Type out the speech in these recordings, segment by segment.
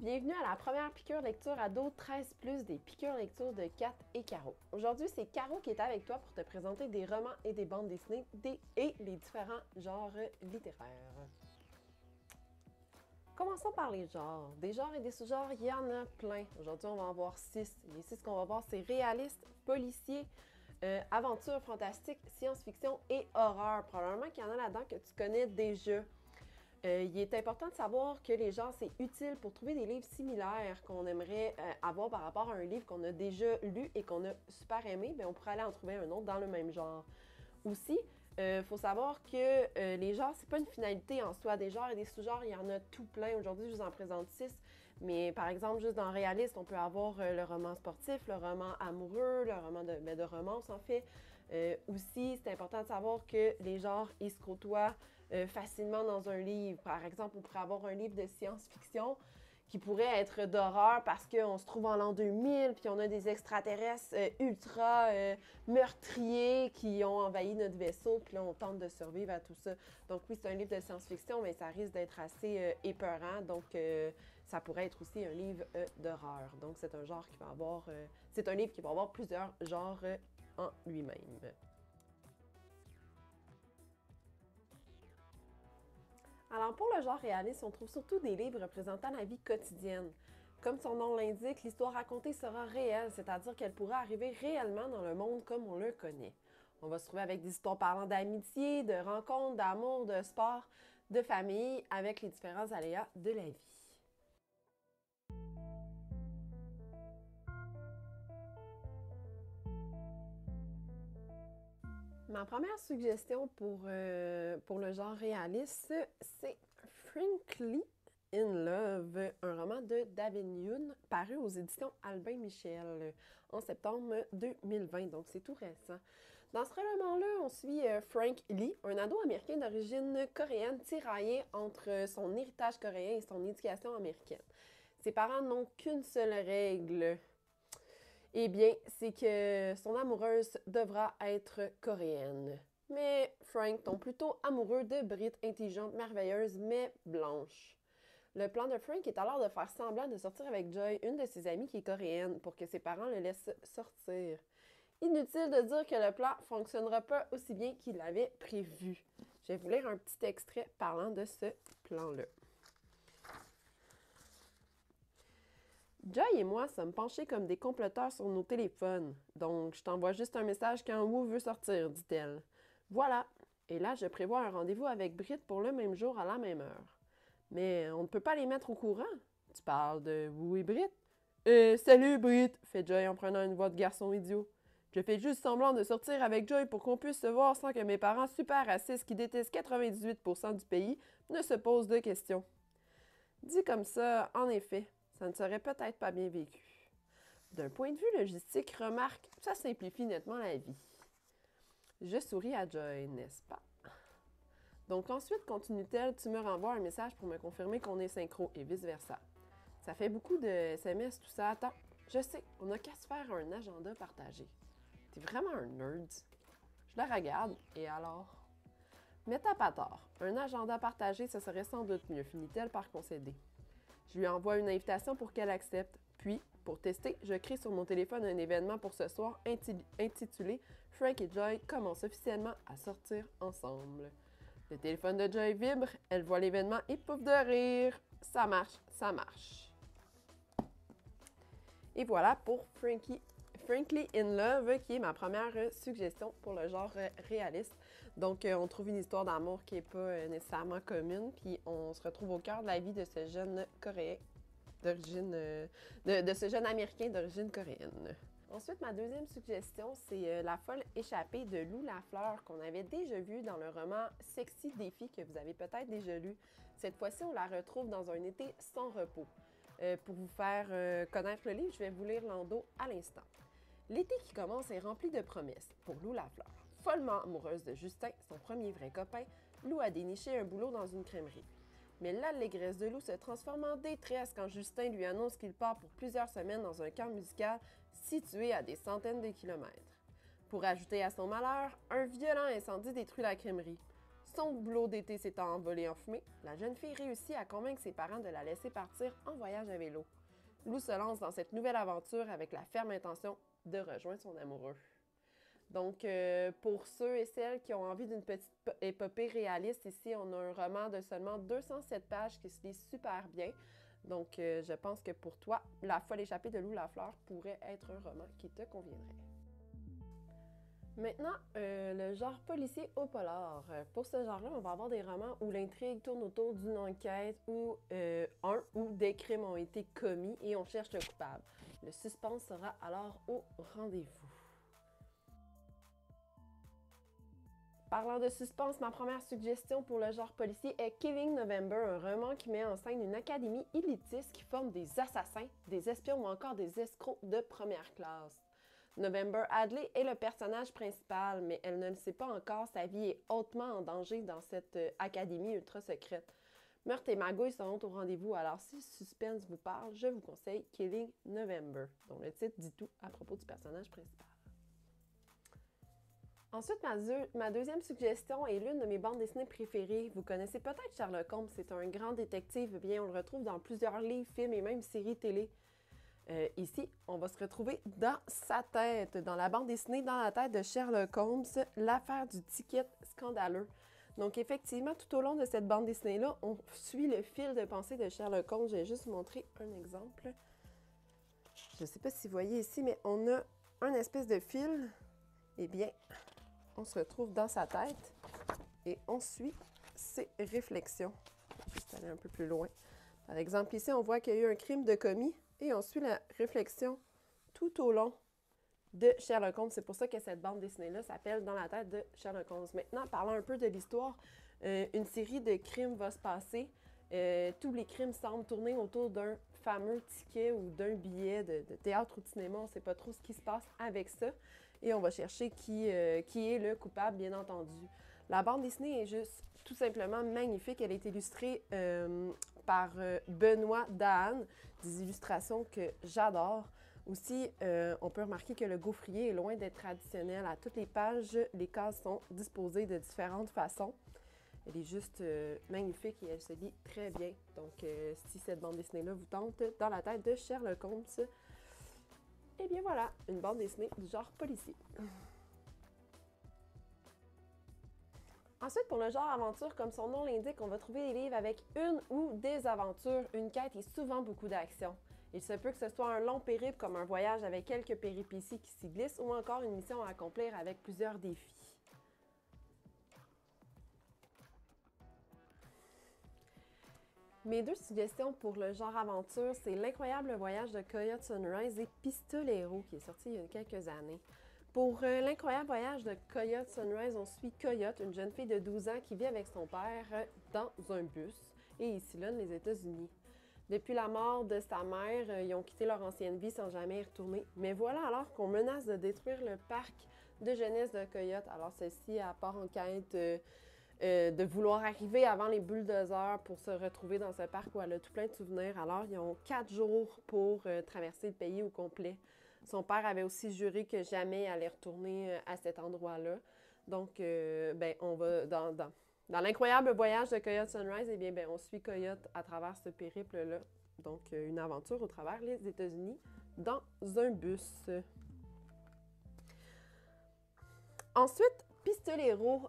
bienvenue à la première piqûre lecture ado 13+, des piqûres lecture de Kat et Caro. Aujourd'hui, c'est Caro qui est avec toi pour te présenter des romans et des bandes dessinées et les différents genres littéraires. Commençons par les genres. Des genres et des sous-genres, il y en a plein. Aujourd'hui, on va en voir 6. Les 6 qu'on va voir, c'est réaliste, policier, aventure, fantastique, science-fiction et horreur. Probablement qu'il y en a là-dedans que tu connais déjà. Il est important de savoir que les genres, c'est utile pour trouver des livres similaires qu'on aimerait avoir par rapport à un livre qu'on a déjà lu et qu'on a super aimé. Bien, on pourrait aller en trouver un autre dans le même genre. Aussi, faut savoir que les genres, c'est pas une finalité en soi. Des genres et des sous-genres, il y en a tout plein. Aujourd'hui, je vous en présente 6. Mais par exemple, juste dans réaliste, on peut avoir le roman sportif, le roman amoureux, le roman de romance en fait. Aussi, c'est important de savoir que les genres, ils se côtoient facilement dans un livre. Par exemple, on pourrait avoir un livre de science-fiction qui pourrait être d'horreur parce qu'on se trouve en l'an 2000 puis on a des extraterrestres ultra meurtriers qui ont envahi notre vaisseau puis là, on tente de survivre à tout ça. Donc oui, c'est un livre de science-fiction, mais ça risque d'être assez épeurant. Donc, ça pourrait être aussi un livre d'horreur. Donc, c'est un genre qui va avoir... c'est un livre qui va avoir plusieurs genres en lui-même. Alors, pour le genre réaliste, on trouve surtout des livres représentant la vie quotidienne. Comme son nom l'indique, l'histoire racontée sera réelle, c'est-à-dire qu'elle pourra arriver réellement dans le monde comme on le connaît. On va se trouver avec des histoires parlant d'amitié, de rencontres, d'amour, de sport, de famille, avec les différents aléas de la vie. Ma première suggestion pour le genre réaliste, c'est Frankly in Love, un roman de David Yoon, paru aux éditions Albin Michel en septembre 2020, donc c'est tout récent. Dans ce roman-là, on suit Frank Lee, un ado américain d'origine coréenne tiraillé entre son héritage coréen et son éducation américaine. Ses parents n'ont qu'une seule règle. Eh bien, c'est que son amoureuse devra être coréenne. Mais Frank tombe plutôt amoureux de Brit, intelligente, merveilleuse, mais blanche. Le plan de Frank est alors de faire semblant de sortir avec Joy, une de ses amies qui est coréenne, pour que ses parents le laissent sortir. Inutile de dire que le plan ne fonctionnera pas aussi bien qu'il l'avait prévu. Je vais vous lire un petit extrait parlant de ce plan-là. Joy et moi sommes penchés comme des comploteurs sur nos téléphones. Donc, je t'envoie juste un message quand Wu veut sortir, dit-elle. Voilà. Et là, je prévois un rendez-vous avec Brit pour le même jour à la même heure. Mais on ne peut pas les mettre au courant. Tu parles de Wu et Brit? Salut Brit, fait Joy en prenant une voix de garçon idiot. Je fais juste semblant de sortir avec Joy pour qu'on puisse se voir sans que mes parents super racistes qui détestent 98% du pays ne se posent de questions. Dit comme ça, en effet, ça ne serait peut-être pas bien vécu. D'un point de vue logistique, remarque, ça simplifie nettement la vie. Je souris à Joy, n'est-ce pas? Donc ensuite, continue-t-elle, tu me renvoies un message pour me confirmer qu'on est synchro et vice-versa. Ça fait beaucoup de SMS, tout ça. Attends, je sais, on n'a qu'à se faire un agenda partagé. T'es vraiment un nerd. Je la regarde, et alors? Mais t'as pas tort. Un agenda partagé, ce serait sans doute mieux, finit-elle par concéder. Je lui envoie une invitation pour qu'elle accepte. Puis, pour tester, je crée sur mon téléphone un événement pour ce soir intitulé « Frank et Joy commencent officiellement à sortir ensemble ». Le téléphone de Joy vibre, elle voit l'événement et pouffe de rire. Ça marche, ça marche. Et voilà pour Frankly in Love, qui est ma première suggestion pour le genre réaliste. Donc, on trouve une histoire d'amour qui n'est pas nécessairement commune, puis on se retrouve au cœur de la vie de ce jeune Coréen d'origine... de ce jeune Américain d'origine coréenne. Ensuite, ma deuxième suggestion, c'est La folle échappée de Lou Lafleur, qu'on avait déjà vu dans le roman Sexy Défi, que vous avez peut-être déjà lu. Cette fois-ci, on la retrouve dans un été sans repos. Pour vous faire connaître le livre, je vais vous lire l'endo à l'instant. L'été qui commence est rempli de promesses pour Lou Lafleur. Follement amoureuse de Justin, son premier vrai copain, Lou a déniché un boulot dans une crèmerie. Mais l'allégresse de Lou se transforme en détresse quand Justin lui annonce qu'il part pour plusieurs semaines dans un camp musical situé à des centaines de kilomètres. Pour ajouter à son malheur, un violent incendie détruit la crèmerie. Son boulot d'été s'étant envolé en fumée, la jeune fille réussit à convaincre ses parents de la laisser partir en voyage à vélo. Lou se lance dans cette nouvelle aventure avec la ferme intention de rejoindre son amoureux. Donc, pour ceux et celles qui ont envie d'une petite épopée réaliste, ici, on a un roman de seulement 207 pages qui se lit super bien. Donc, je pense que pour toi, La folle échappée de Lou Lafleur pourrait être un roman qui te conviendrait. Maintenant, le genre policier au polar. Pour ce genre-là, on va avoir des romans où l'intrigue tourne autour d'une enquête où des crimes ont été commis et on cherche le coupable. Le suspense sera alors au rendez-vous. Parlant de suspense, ma première suggestion pour le genre policier est Killing November, un roman qui met en scène une académie élitiste qui forme des assassins, des espions ou encore des escrocs de première classe. November Hadley est le personnage principal, mais elle ne le sait pas encore, sa vie est hautement en danger dans cette académie ultra secrète. Meurtre et magouilles seront au rendez-vous, alors si le suspense vous parle, je vous conseille Killing November, dont le titre dit tout à propos du personnage principal. Ensuite, ma deuxième suggestion est l'une de mes bandes dessinées préférées. Vous connaissez peut-être Sherlock Holmes, c'est un grand détective. Eh bien, on le retrouve dans plusieurs livres, films et même séries télé. Ici, on va se retrouver dans sa tête, dans la bande dessinée Dans la tête de Sherlock Holmes, l'affaire du ticket scandaleux. Donc, effectivement, tout au long de cette bande dessinée-là, on suit le fil de pensée de Sherlock Holmes. Je vais juste vous montrer un exemple. Je ne sais pas si vous voyez ici, mais on a un espèce de fil. Eh bien, on se retrouve dans sa tête et on suit ses réflexions. Je vais juste aller un peu plus loin. Par exemple, ici, on voit qu'il y a eu un crime de commis et on suit la réflexion tout au long de Sherlock Holmes. C'est pour ça que cette bande dessinée-là s'appelle Dans la tête de Sherlock Holmes. Maintenant, parlons un peu de l'histoire. Une série de crimes va se passer. Tous les crimes semblent tourner autour d'un fameux ticket ou d'un billet de théâtre ou de cinéma. On ne sait pas trop ce qui se passe avec ça. Et on va chercher qui est le coupable, bien entendu. La bande dessinée est juste tout simplement magnifique. Elle est illustrée par Benoît Dahan, des illustrations que j'adore. Aussi, on peut remarquer que le gaufrier est loin d'être traditionnel. À toutes les pages, les cases sont disposées de différentes façons. Elle est juste magnifique et elle se lit très bien. Donc, si cette bande dessinée-là vous tente, Dans la tête de Sherlock Holmes, eh bien voilà, une bande dessinée du genre policier. Ensuite, pour le genre aventure, comme son nom l'indique, on va trouver des livres avec une ou des aventures, une quête et souvent beaucoup d'action. Il se peut que ce soit un long périple comme un voyage avec quelques péripéties qui s'y glissent ou encore une mission à accomplir avec plusieurs défis. Mes deux suggestions pour le genre aventure, c'est L'incroyable voyage de Coyote Sunrise et Pistolero, qui est sorti il y a quelques années. Pour L'incroyable voyage de Coyote Sunrise, on suit Coyote, une jeune fille de 12 ans qui vit avec son père dans un bus, et il sillonne les États-Unis. Depuis la mort de sa mère, ils ont quitté leur ancienne vie sans jamais y retourner. Mais voilà alors qu'on menace de détruire le parc de jeunesse de Coyote. Alors celle-ci, à part en quête de vouloir arriver avant les bulldozers pour se retrouver dans ce parc où elle a tout plein de souvenirs. Alors, ils ont 4 jours pour traverser le pays au complet. Son père avait aussi juré que jamais elle allait retourner à cet endroit-là. Donc, on va dans l'incroyable voyage de Coyote Sunrise, eh bien, on suit Coyote à travers ce périple-là. Donc, une aventure au travers les États-Unis dans un bus. Ensuite, Pistolero,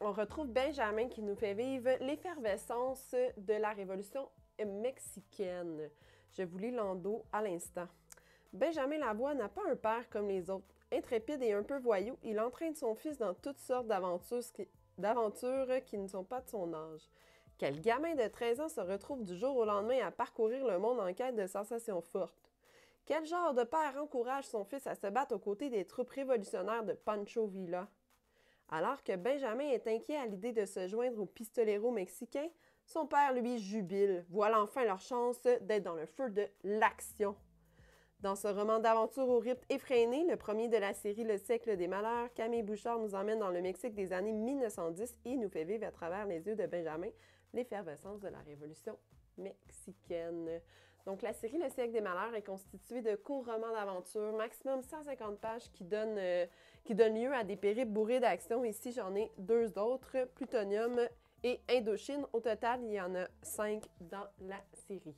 on retrouve Benjamin qui nous fait vivre l'effervescence de la Révolution mexicaine. Je vous lis l'endo à l'instant. Benjamin Lavoie n'a pas un père comme les autres. Intrépide et un peu voyou, il entraîne son fils dans toutes sortes d'aventures qui ne sont pas de son âge. Quel gamin de 13 ans se retrouve du jour au lendemain à parcourir le monde en quête de sensations fortes? Quel genre de père encourage son fils à se battre aux côtés des troupes révolutionnaires de Pancho Villa? Alors que Benjamin est inquiet à l'idée de se joindre aux pistoleros mexicains, son père, lui, jubile. Voilà enfin leur chance d'être dans le feu de l'action. Dans ce roman d'aventure au rythme effréné, le premier de la série Le siècle des malheurs, Camille Bouchard nous emmène dans le Mexique des années 1910 et nous fait vivre à travers les yeux de Benjamin l'effervescence de la Révolution mexicaine. Donc, la série Le siècle des malheurs est constituée de courts romans d'aventure, maximum 150 pages qui qui donnent lieu à des périples bourrés d'actions. Ici, j'en ai 2 autres, Plutonium et Indochine. Au total, il y en a 5 dans la série.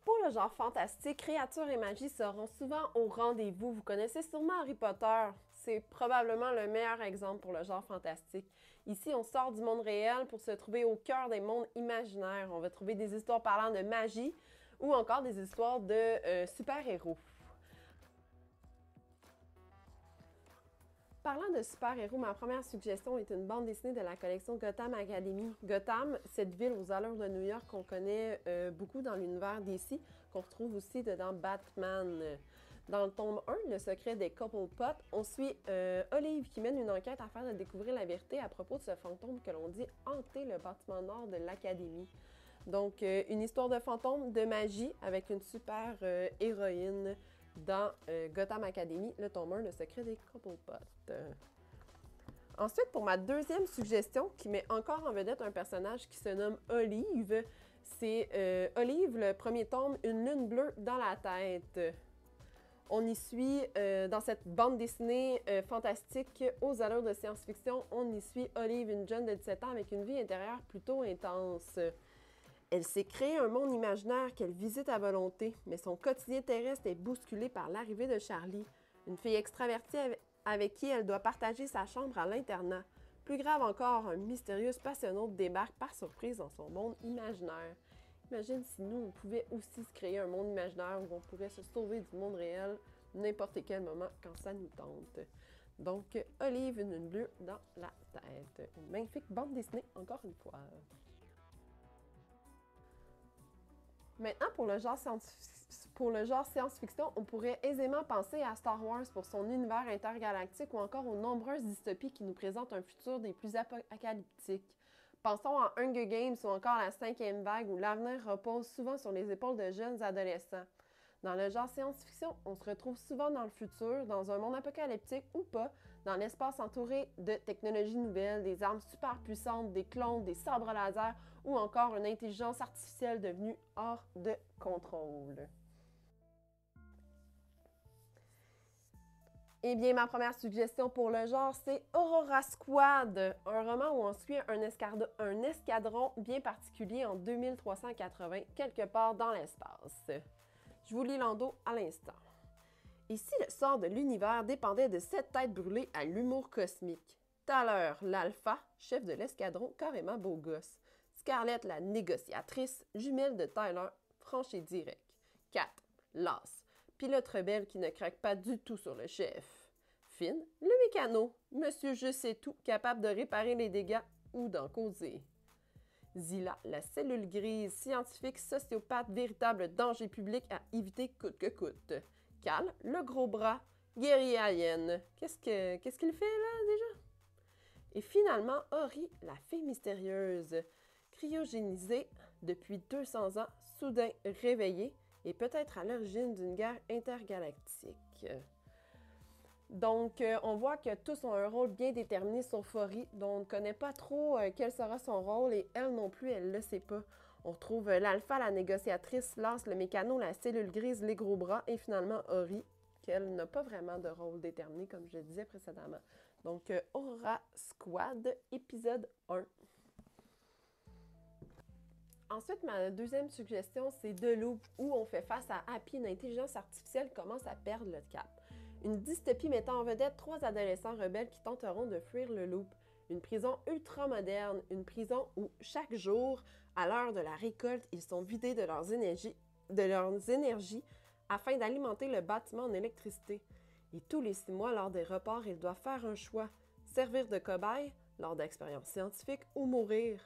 Pour le genre fantastique, créatures et magie seront souvent au rendez-vous. Vous connaissez sûrement Harry Potter. C'est probablement le meilleur exemple pour le genre fantastique. Ici, on sort du monde réel pour se trouver au cœur des mondes imaginaires. On va trouver des histoires parlant de magie ou encore des histoires de super-héros. Parlant de super-héros, ma première suggestion est une bande dessinée de la collection Gotham Academy. Gotham, cette ville aux allures de New York qu'on connaît beaucoup dans l'univers DC, qu'on retrouve aussi dans Batman. Dans le tome 1, Le secret des Cobblepot, on suit Olive qui mène une enquête afin de découvrir la vérité à propos de ce fantôme que l'on dit hanter le bâtiment nord de l'Académie. Donc, une histoire de fantôme, de magie, avec une super héroïne dans Gotham Academy, le tome 1, Le secret des Cobblepot. Ensuite, pour ma deuxième suggestion, qui met encore en vedette un personnage qui se nomme Olive, c'est Olive, le premier tome, Une lune bleue dans la tête. On y suit, dans cette bande dessinée fantastique aux allures de science-fiction, on y suit Olive, une jeune de 17 ans avec une vie intérieure plutôt intense. Elle s'est créé un monde imaginaire qu'elle visite à volonté, mais son quotidien terrestre est bousculé par l'arrivée de Charlie, une fille extravertie avec qui elle doit partager sa chambre à l'internat. Plus grave encore, un mystérieux spationaute débarque par surprise dans son monde imaginaire. Imagine si nous, on pouvait aussi se créer un monde imaginaire où on pourrait se sauver du monde réel n'importe quel moment quand ça nous tente. Donc, Olive, une lune bleue dans la tête. Une magnifique bande dessinée, encore une fois. Maintenant, pour le genre science-fiction, on pourrait aisément penser à Star Wars pour son univers intergalactique ou encore aux nombreuses dystopies qui nous présentent un futur des plus apocalyptiques. Pensons à Hunger Games ou encore à la 5e vague où l'avenir repose souvent sur les épaules de jeunes adolescents. Dans le genre science-fiction, on se retrouve souvent dans le futur, dans un monde apocalyptique ou pas, dans l'espace entouré de technologies nouvelles, des armes super puissantes, des clones, des sabres laser ou encore une intelligence artificielle devenue hors de contrôle. Eh bien, ma première suggestion pour le genre, c'est Aurora Squad, un roman où on suit un escadron bien particulier en 2380, quelque part dans l'espace. Je vous lis l'endos à l'instant. Ici, le sort de l'univers dépendait de 7 têtes brûlées à l'humour cosmique. Thaler, l'alpha, chef de l'escadron, carrément beau gosse. Scarlett, la négociatrice, jumelle de Tyler, franche et direct. Kat, l'as, pilote rebelle qui ne craque pas du tout sur le chef. Finn, le mécano, monsieur je sais tout, capable de réparer les dégâts ou d'en causer. Zilla, la cellule grise, scientifique, sociopathe, véritable danger public à éviter coûte que coûte. Cal, le gros bras, guerrier alien. Qu'est-ce qu'il fait là déjà? Et finalement, Ori, la fille mystérieuse, cryogénisée depuis 200 ans, soudain réveillée et peut-être à l'origine d'une guerre intergalactique. Donc, on voit que tous ont un rôle bien déterminé sauf Ori, dont on ne connaît pas trop quel sera son rôle et elle non plus, elle ne le sait pas. On retrouve l'alpha, la négociatrice, l'as, le mécano, la cellule grise, les gros bras et finalement Ori, qu'elle n'a pas vraiment de rôle déterminé comme je le disais précédemment. Donc, Aurora Squad, épisode 1. Ensuite, ma deuxième suggestion, c'est The Loop, où on fait face à Happy, une intelligence artificielle commence à perdre le cap. Une dystopie mettant en vedette 3 adolescents rebelles qui tenteront de fuir le Loop. Une prison ultra-moderne, une prison où chaque jour, à l'heure de la récolte, ils sont vidés de leurs énergies afin d'alimenter le bâtiment en électricité. Et tous les 6 mois, lors des reports, ils doivent faire un choix, servir de cobaye lors d'expériences scientifiques ou mourir.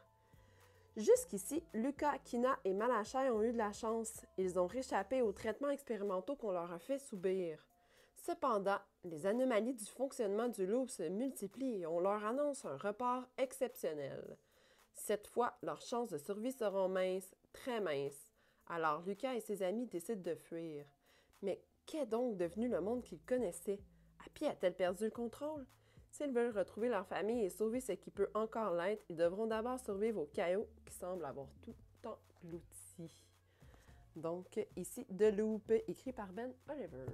Jusqu'ici, Lucas, Kina et Malachai ont eu de la chance. Ils ont réchappé aux traitements expérimentaux qu'on leur a fait subir. Cependant, les anomalies du fonctionnement du loop se multiplient et on leur annonce un report exceptionnel. Cette fois, leurs chances de survie seront minces, très minces. Alors Lucas et ses amis décident de fuir. Mais qu'est donc devenu le monde qu'ils connaissaient? Happy a-t-elle perdu le contrôle? S'ils veulent retrouver leur famille et sauver ce qui peut encore l'être, ils devront d'abord survivre au chaos qui semble avoir tout englouti. Donc, ici, The Loop, écrit par Ben Oliver.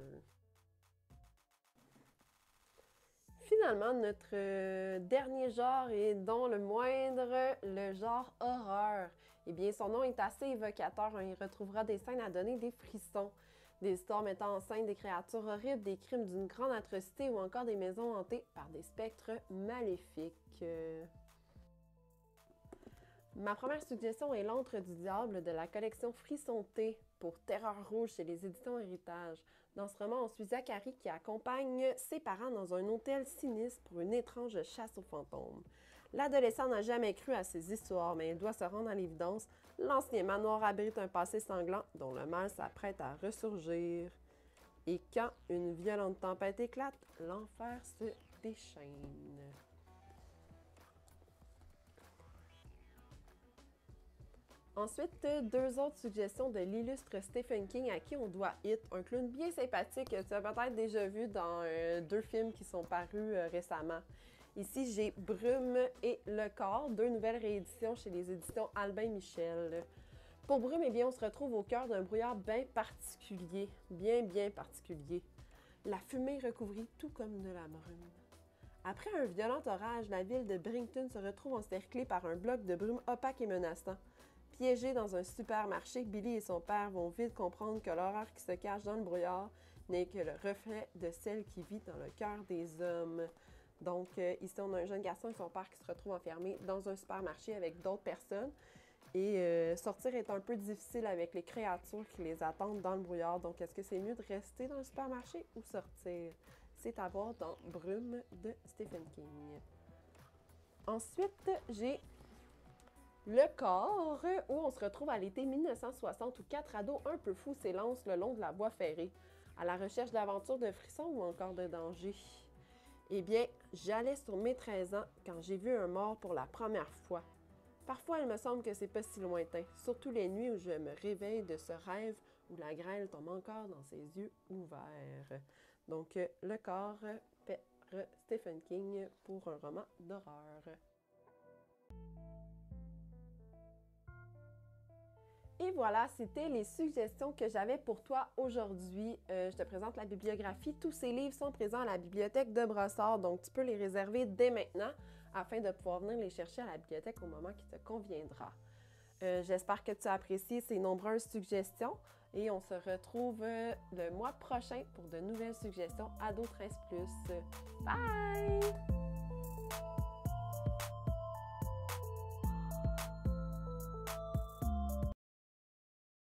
Finalement, notre dernier genre et dont le moindre, le genre horreur. Eh bien, son nom est assez évocateur. On y retrouvera des scènes à donner des frissons, des histoires mettant en scène des créatures horribles, des crimes d'une grande atrocité ou encore des maisons hantées par des spectres maléfiques. Ma première suggestion est L'Antre du Diable de la collection Frisson-T pour Terreur Rouge chez les éditions Héritage. Dans ce roman, on suit Zachary qui accompagne ses parents dans un hôtel sinistre pour une étrange chasse aux fantômes. L'adolescent n'a jamais cru à ces histoires, mais il doit se rendre à l'évidence. L'ancien manoir abrite un passé sanglant dont le mal s'apprête à ressurgir. Et quand une violente tempête éclate, l'enfer se déchaîne. Ensuite, deux autres suggestions de l'illustre Stephen King à qui on doit It, un clown bien sympathique que tu as peut-être déjà vu dans deux films qui sont parus récemment. Ici, j'ai Brume et Le Corps, deux nouvelles rééditions chez les éditions Albin Michel. Pour Brume, eh bien, on se retrouve au cœur d'un brouillard bien particulier, bien particulier. La fumée recouvrit tout comme de la brume. Après un violent orage, la ville de Brington se retrouve encerclée par un bloc de brume opaque et menaçant. Piégés dans un supermarché, Billy et son père vont vite comprendre que l'horreur qui se cache dans le brouillard n'est que le reflet de celle qui vit dans le cœur des hommes. Donc, ici, on a un jeune garçon et son père qui se retrouvent enfermés dans un supermarché avec d'autres personnes. Et sortir est un peu difficile avec les créatures qui les attendent dans le brouillard. Donc, est-ce que c'est mieux de rester dans le supermarché ou sortir? C'est à voir dans Brume de Stephen King. Ensuite, j'ai Le Corps, où on se retrouve à l'été 1960 où quatre ados un peu fous s'élancent le long de la voie ferrée, à la recherche d'aventures, de frissons ou encore de dangers. Eh bien, j'allais sur mes 13 ans quand j'ai vu un mort pour la première fois. Parfois, il me semble que c'est pas si lointain, surtout les nuits où je me réveille de ce rêve où la grêle tombe encore dans ses yeux ouverts. Donc, Le Corps, Stephen King pour un roman d'horreur. Et voilà, c'était les suggestions que j'avais pour toi aujourd'hui. Je te présente la bibliographie. Tous ces livres sont présents à la bibliothèque de Brossard, donc tu peux les réserver dès maintenant afin de pouvoir venir les chercher à la bibliothèque au moment qui te conviendra. J'espère que tu as apprécié ces nombreuses suggestions et on se retrouve le mois prochain pour de nouvelles suggestions Ado 13+. Bye!